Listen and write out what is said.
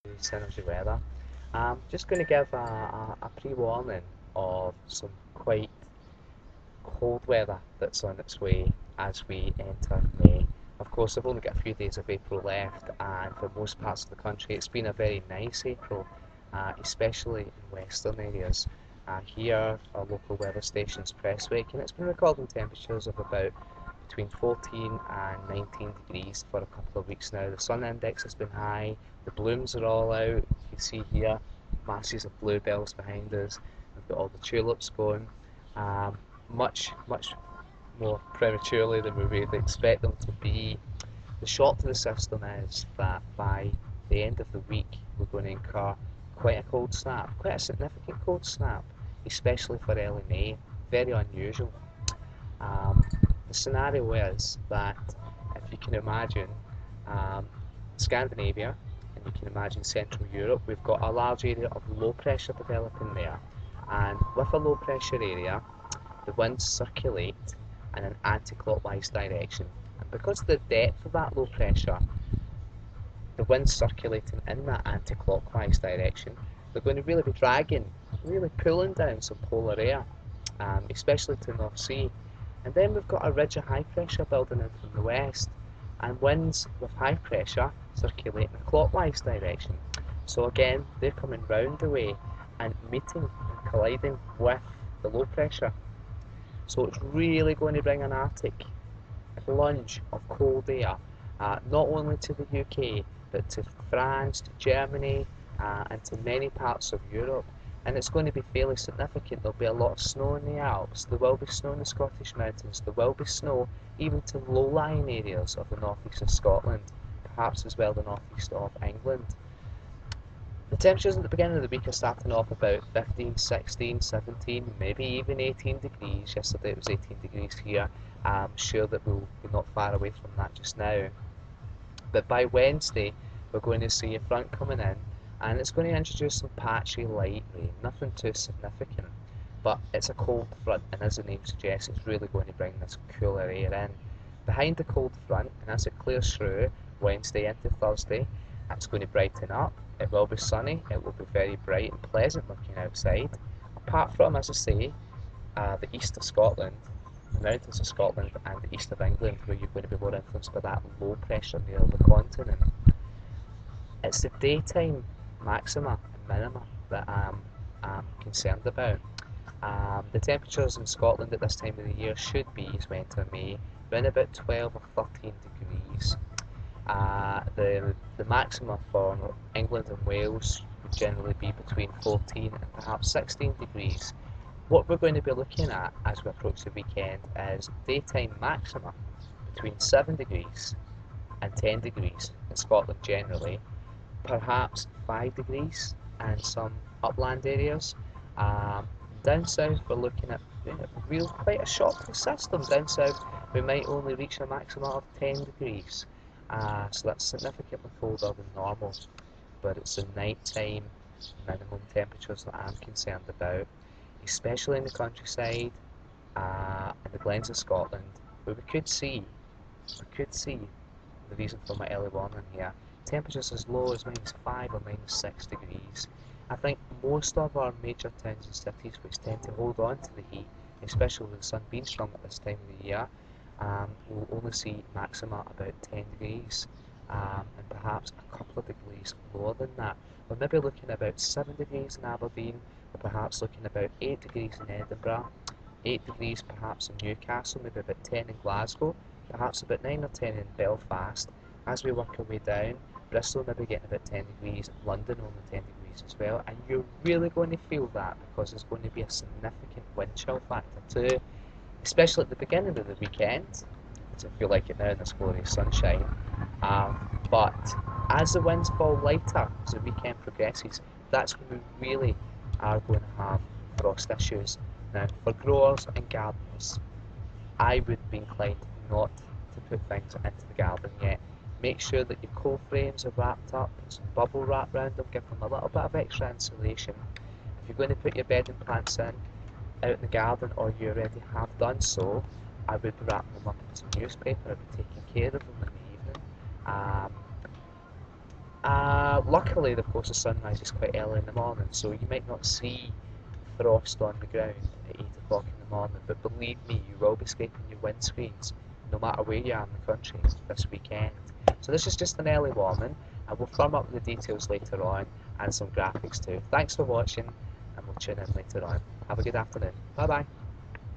synergy weather. I'm just going to give a pre-warning of some quite cold weather that's on its way as we enter May. Of course, I've only got a few days of April left, and for most parts of the country, it's been a very nice April, especially in western areas. Here, our local weather station's Presswick, and it's been recording temperatures of about between 14 and 19 degrees for a couple of weeks now. The sun index has been high, the blooms are all out. You can see here masses of bluebells behind us. We've got all the tulips going. Much more prematurely than we would expect them to be. The shock to the system is that by the end of the week we're going to incur quite a cold snap, quite a significant cold snap, especially for early May. Very unusual. Um, the scenario is that if you can imagine Scandinavia and you can imagine Central Europe, we've got a large area of low pressure developing there, and with a low pressure area the winds circulate in an anti-clockwise direction. And because of the depth of that low pressure, the winds circulating in that anti-clockwise direction, they're going to really be dragging, really pulling down some polar air, especially to the North Sea. And then we've got a ridge of high pressure building in from the west, and winds with high pressure circulate in a clockwise direction. So again, they're coming round the way and meeting and colliding with the low pressure. So it's really going to bring an artic plunge of cold air, not only to the UK, but to France, to Germany, and to many parts of Europe. And it's going to be fairly significant. There'll be a lot of snow in the Alps, there will be snow in the Scottish mountains, there will be snow even to low-lying areas of the northeast of Scotland, perhaps as well the northeast of England. The temperatures at the beginning of the week are starting off about 15, 16, 17, maybe even 18 degrees. Yesterday it was 18 degrees here. I'm sure that we'll be not far away from that just now. But by Wednesday, we're going to see a front coming in, and it's going to introduce some patchy light rain, nothing too significant. But it's a cold front, and as the name suggests, it's really going to bring this cooler air in. Behind the cold front, and as it clears through Wednesday into Thursday, it's going to brighten up. It will be sunny, it will be very bright and pleasant looking outside. Apart from, as I say, the east of Scotland, the mountains of Scotland and the east of England, where you're going to be more influenced by that low pressure near the continent. It's the daytime maxima and minima that I'm concerned about. The temperatures in Scotland at this time of the year should be, as we enter May, around about 12 or 13 degrees. The maxima for England and Wales would generally be between 14 and perhaps 16 degrees. What we're going to be looking at as we approach the weekend is daytime maxima between 7 degrees and 10 degrees in Scotland generally, perhaps 5 degrees in some upland areas. Down south we're looking at quite a shock to the system. Down south we might only reach a maximum of 10 degrees. So that's significantly colder than normal, but it's the nighttime minimum temperatures that I'm concerned about, especially in the countryside and the glens of Scotland, where we could see the reason for my early warning here, temperatures as low as -5 or -6 degrees. I think most of our major towns and cities, which tend to hold on to the heat, especially with the sun being strong at this time of the year, we'll only see maxima about 10 degrees, and perhaps a couple of degrees lower than that. We're maybe looking at about 7 degrees in Aberdeen, or perhaps looking about 8 degrees in Edinburgh, 8 degrees perhaps in Newcastle, maybe about 10 in Glasgow, perhaps about 9 or 10 in Belfast. As we work our way down, Bristol maybe getting about 10 degrees, London only 10 degrees as well, and you're really going to feel that because there's going to be a significant wind chill factor too, especially at the beginning of the weekend. It doesn't feel like it now in this glorious sunshine, but as the winds fall lighter as the weekend progresses, that's when we really are going to have frost issues. Now, for growers and gardeners, I would be inclined not to put things into the garden yet. Make sure that your coal frames are wrapped up, put some bubble wrap around them, give them a little bit of extra insulation. If you're going to put your bedding plants in out in the garden, or you already have done so, I would be wrapping them up in some newspaper. I would be taking care of them in the evening. Luckily, of course, the sunrise is quite early in the morning, so you might not see frost on the ground at 8 o'clock in the morning, but believe me, you will be scraping your windscreens no matter where you are in the country this weekend. So this is just an early warning, and we'll firm up the details later on and some graphics too. Thanks for watching, and we'll tune in later on. Have a good afternoon. Bye bye.